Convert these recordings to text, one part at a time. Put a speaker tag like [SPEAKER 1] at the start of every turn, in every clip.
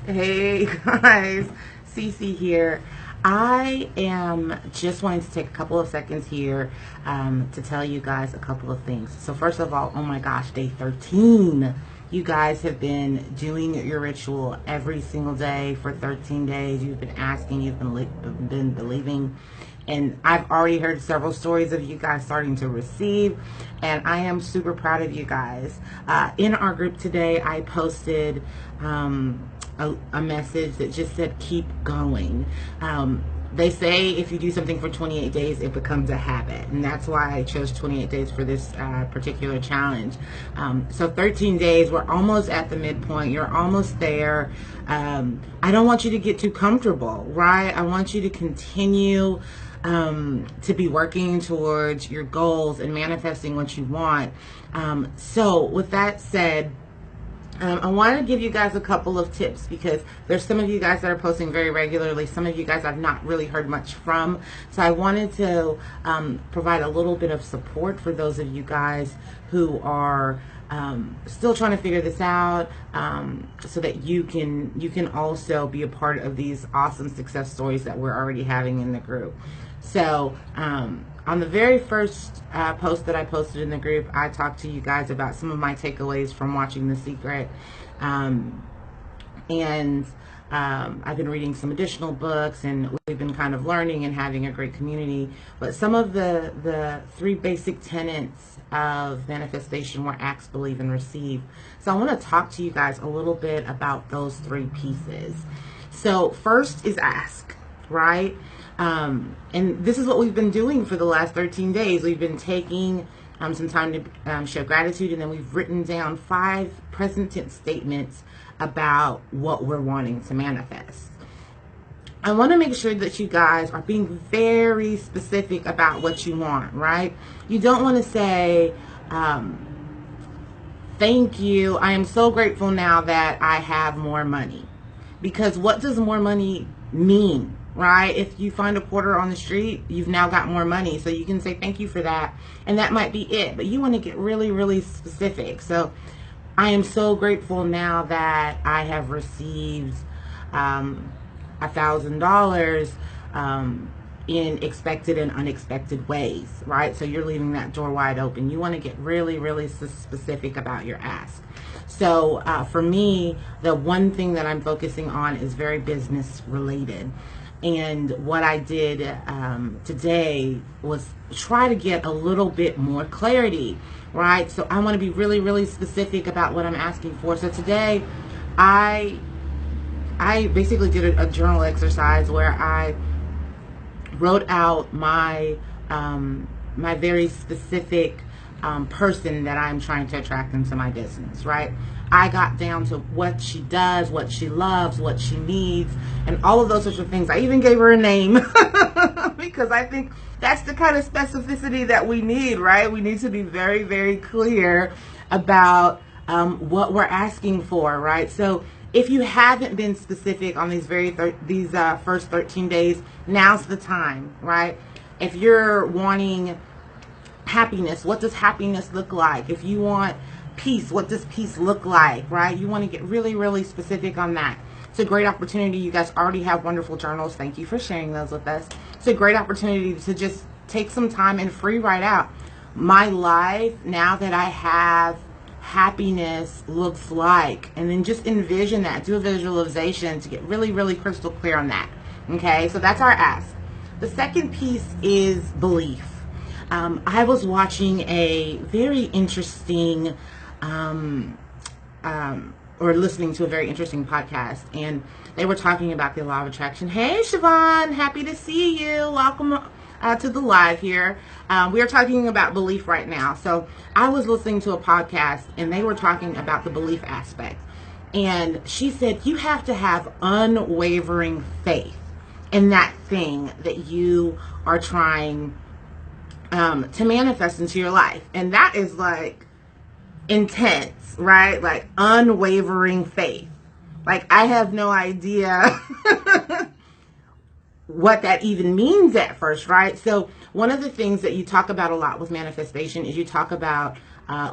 [SPEAKER 1] Hey guys, Cici here. I am just wanting to take a couple of seconds here to tell you guys a couple of things. So first of all, oh my gosh, day 13. You guys have been doing your ritual every single day for 13 days. You've been asking, been believing. And I've already heard several stories of you guys starting to receive, and I am super proud of you guys. In our group today, I posted a message that just said, keep going. They say if you do something for 28 days, it becomes a habit. And that's why I chose 28 days for this particular challenge. So 13 days, we're almost at the midpoint. You're almost there. I don't want you to get too comfortable, right? I want you to continue to be working towards your goals and manifesting what you want. So with that said, I wanted to give you guys a couple of tips because there's some of you guys that are posting very regularly. Some of you guys I've not really heard much from. So I wanted to provide a little bit of support for those of you guys who are still trying to figure this out, so that you can also be a part of these awesome success stories that we're already having in the group. So on the very first post that I posted in the group, I talked to you guys about some of my takeaways from watching The Secret. And I've been reading some additional books, and we've been kind of learning and having a great community. But some of the three basic tenets of manifestation were ask, believe, and receive. So I want to talk to you guys a little bit about those three pieces. So first is ask, right? And this is what we've been doing for the last 13 days. We've been taking some time to show gratitude, and then we've written down 5 present tense statements about what we're wanting to manifest. I want to make sure that you guys are being very specific about what you want, right? You don't want to say, thank you, I am so grateful now that I have more money. Because what does more money mean? Right? If you find a quarter on the street, you've now got more money. So you can say thank you for that. And that might be it. But you want to get really, really specific. So I am so grateful now that I have received $1,000 in expected and unexpected ways. Right? So you're leaving that door wide open. You want to get really, really specific about your ask. So for me, the one thing that I'm focusing on is very business related. And what I did today was try to get a little bit more clarity, right? So I want to be really, really specific about what I'm asking for. So today, I basically did a journal exercise where I wrote out my my very specific person that I'm trying to attract into my business, right? I got down to what she does, what she loves, what she needs, and all of those sorts of things. I even gave her a name because I think that's the kind of specificity that we need, right? We need to be very, very clear about what we're asking for, right? So if you haven't been specific on these first 13 days, now's the time, right? If you're wanting happiness, what does happiness look like? If you want peace, what does peace look like, right? You want to get really, really specific on that. It's a great opportunity. You guys already have wonderful journals. Thank you for sharing those with us. It's a great opportunity to just take some time and free write out. My life, now that I have happiness, looks like, and then just envision that. Do a visualization to get really, really crystal clear on that. Okay, so that's our ask. The second piece is belief. I was watching a very interesting or listening to a very interesting podcast, and they were talking about the law of attraction. Hey Siobhan, happy to see you. Welcome to the live here. We are talking about belief right now. So I was listening to a podcast, and they were talking about the belief aspect, and she said you have to have unwavering faith in that thing that you are trying to manifest into your life. And that is like intense, right? Like unwavering faith. Like I have no idea what that even means at first, right? So one of the things that you talk about a lot with manifestation is you talk about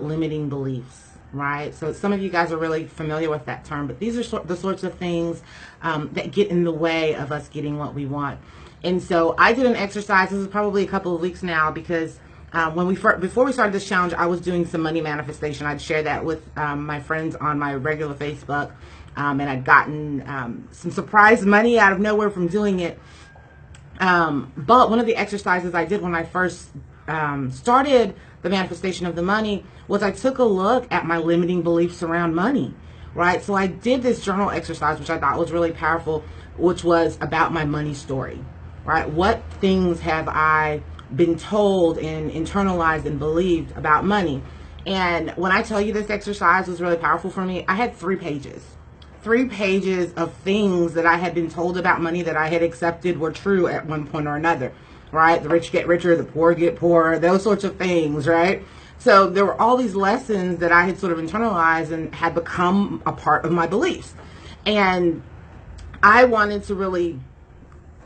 [SPEAKER 1] limiting beliefs, right? So some of you guys are really familiar with that term, but these are the sorts of things that get in the way of us getting what we want. And so I did an exercise. This is probably a couple of weeks now, because before we started this challenge, I was doing some money manifestation. I'd share that with my friends on my regular Facebook, and I'd gotten some surprise money out of nowhere from doing it. But one of the exercises I did when I first started the manifestation of the money was I took a look at my limiting beliefs around money, right? So I did this journal exercise, which I thought was really powerful, which was about my money story, right? What things have I been told and internalized and believed about money? And when I tell you this exercise was really powerful for me, I had 3 pages. 3 pages of things that I had been told about money that I had accepted were true at one point or another, right? The rich get richer, the poor get poorer, those sorts of things, right? So there were all these lessons that I had sort of internalized and had become a part of my beliefs. And I wanted to really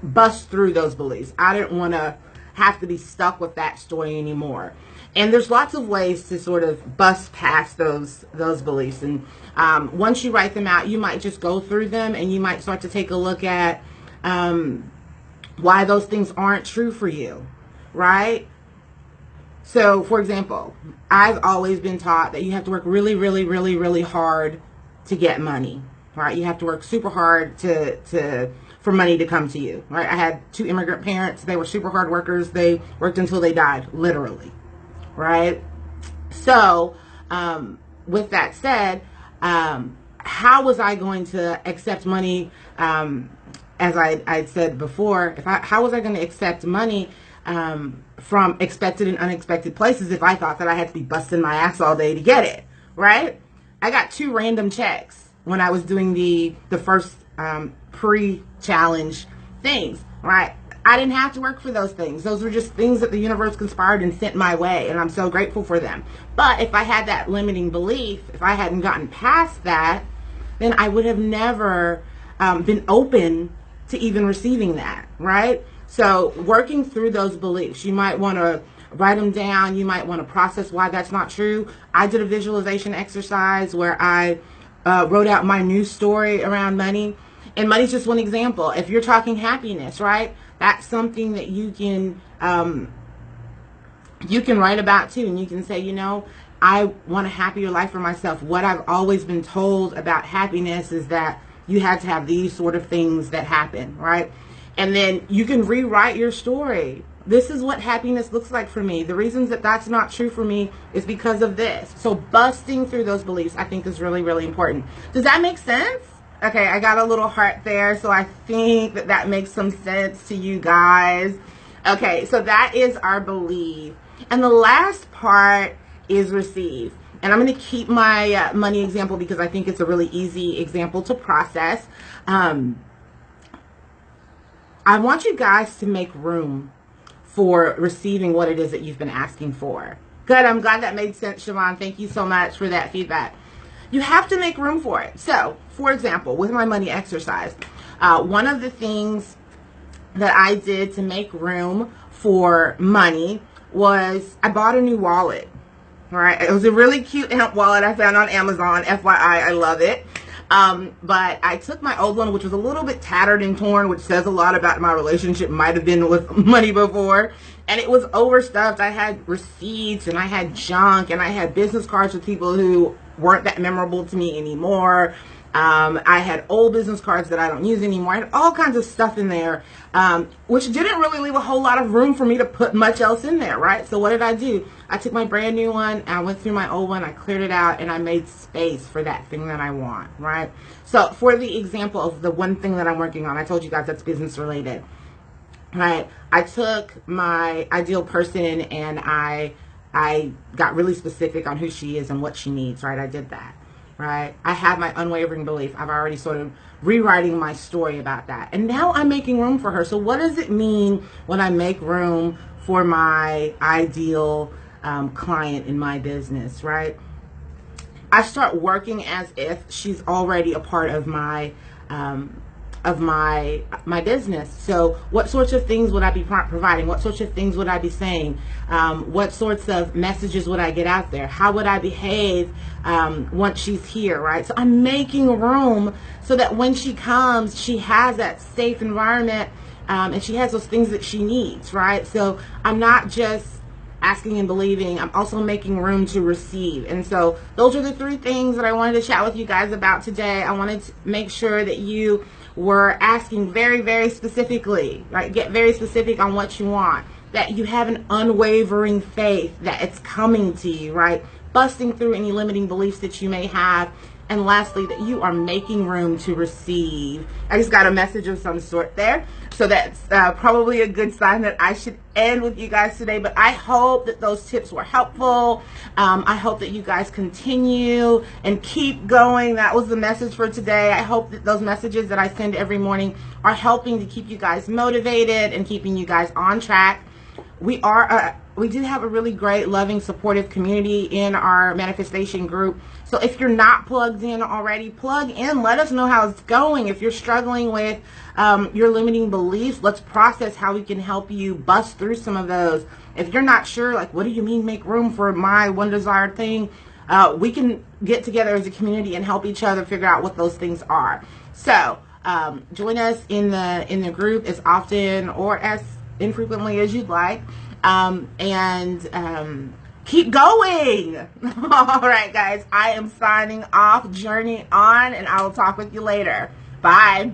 [SPEAKER 1] bust through those beliefs. I didn't want to have to be stuck with that story anymore. And there's lots of ways to sort of bust past those beliefs. And once you write them out, you might just go through them and you might start to take a look at why those things aren't true for you, right? So, for example, I've always been taught that you have to work really, really, really, really hard to get money, right? You have to work super hard for money to come to you, right? I had 2 immigrant parents. They were super hard workers. They worked until they died, literally, right? So, with that said, how was I going to accept money, as I'd said before, how was I going to accept money from expected and unexpected places if I thought that I had to be busting my ass all day to get it, right? I got 2 random checks when I was doing the first pre-challenge things, right? I didn't have to work for those things. Those were just things that the universe conspired and sent my way, and I'm so grateful for them. But if I had that limiting belief, if I hadn't gotten past that, then I would have never been open to even receiving that, right? So working through those beliefs, you might want to write them down. You might want to process why that's not true. I did a visualization exercise where I wrote out my new story around money. And money's just one example. If you're talking happiness, right, that's something that you can write about too. And you can say, you know, I want a happier life for myself. What I've always been told about happiness is that you had to have these sort of things that happen, right? And then you can rewrite your story. This is what happiness looks like for me. The reasons that that's not true for me is because of this. So busting through those beliefs, I think, is really, really important. Does that make sense? Okay, I got a little heart there, so I think that makes some sense to you guys. Okay, so that is our believe. And the last part is receive. And I'm going to keep my money example because I think it's a really easy example to process. I want you guys to make room for receiving what it is that you've been asking for. Good, I'm glad that made sense, Siobhan. Thank you so much for that feedback. You have to make room for it. So, for example, with my money exercise, one of the things that I did to make room for money was I bought a new wallet. All right, it was a really cute wallet I found on Amazon. FYI, I love it. But I took my old one, which was a little bit tattered and torn, which says a lot about my relationship might have been with money before. And it was overstuffed. I had receipts and I had junk and I had business cards with people who weren't that memorable to me anymore. I had old business cards that I don't use anymore. I had all kinds of stuff in there, which didn't really leave a whole lot of room for me to put much else in there, right? So what did I do? I took my brand new one, I went through my old one, I cleared it out, and I made space for that thing that I want, right? So for the example of the one thing that I'm working on, I told you guys that's business related, right? I took my ideal person and I got really specific on who she is and what she needs, right? I did that. Right? I have my unwavering belief. I've already sort of rewriting my story about that. And now I'm making room for her. So what does it mean when I make room for my ideal client in my business, right? I start working as if she's already a part of my of my business. So what sorts of things would I be providing? What sorts of things would I be saying? What sorts of messages would I get out there? How would I behave once she's here, right? So I'm making room so that when she comes, she has that safe environment, and she has those things that she needs, right? So I'm not just asking and believing, I'm also making room to receive. And so those are the 3 things that I wanted to chat with you guys about today. I wanted to make sure that you were asking very, very specifically, right? Get very specific on what you want, that you have an unwavering faith that it's coming to you, right? Busting through any limiting beliefs that you may have. And lastly, that you are making room to receive. I just got a message of some sort there. So that's probably a good sign that I should end with you guys today. But I hope that those tips were helpful. I hope that you guys continue and keep going. That was the message for today. I hope that those messages that I send every morning are helping to keep you guys motivated and keeping you guys on track. We do have a really great, loving, supportive community in our manifestation group. So if you're not plugged in already, plug in. Let us know how it's going. If you're struggling with your limiting beliefs, let's process how we can help you bust through some of those. If you're not sure, like, what do you mean make room for my one desired thing? We can get together as a community and help each other figure out what those things are. So join us in the group as often or as infrequently as you'd like, and keep going. All right, guys, I am signing off. Journey on, and I will talk with you later. Bye.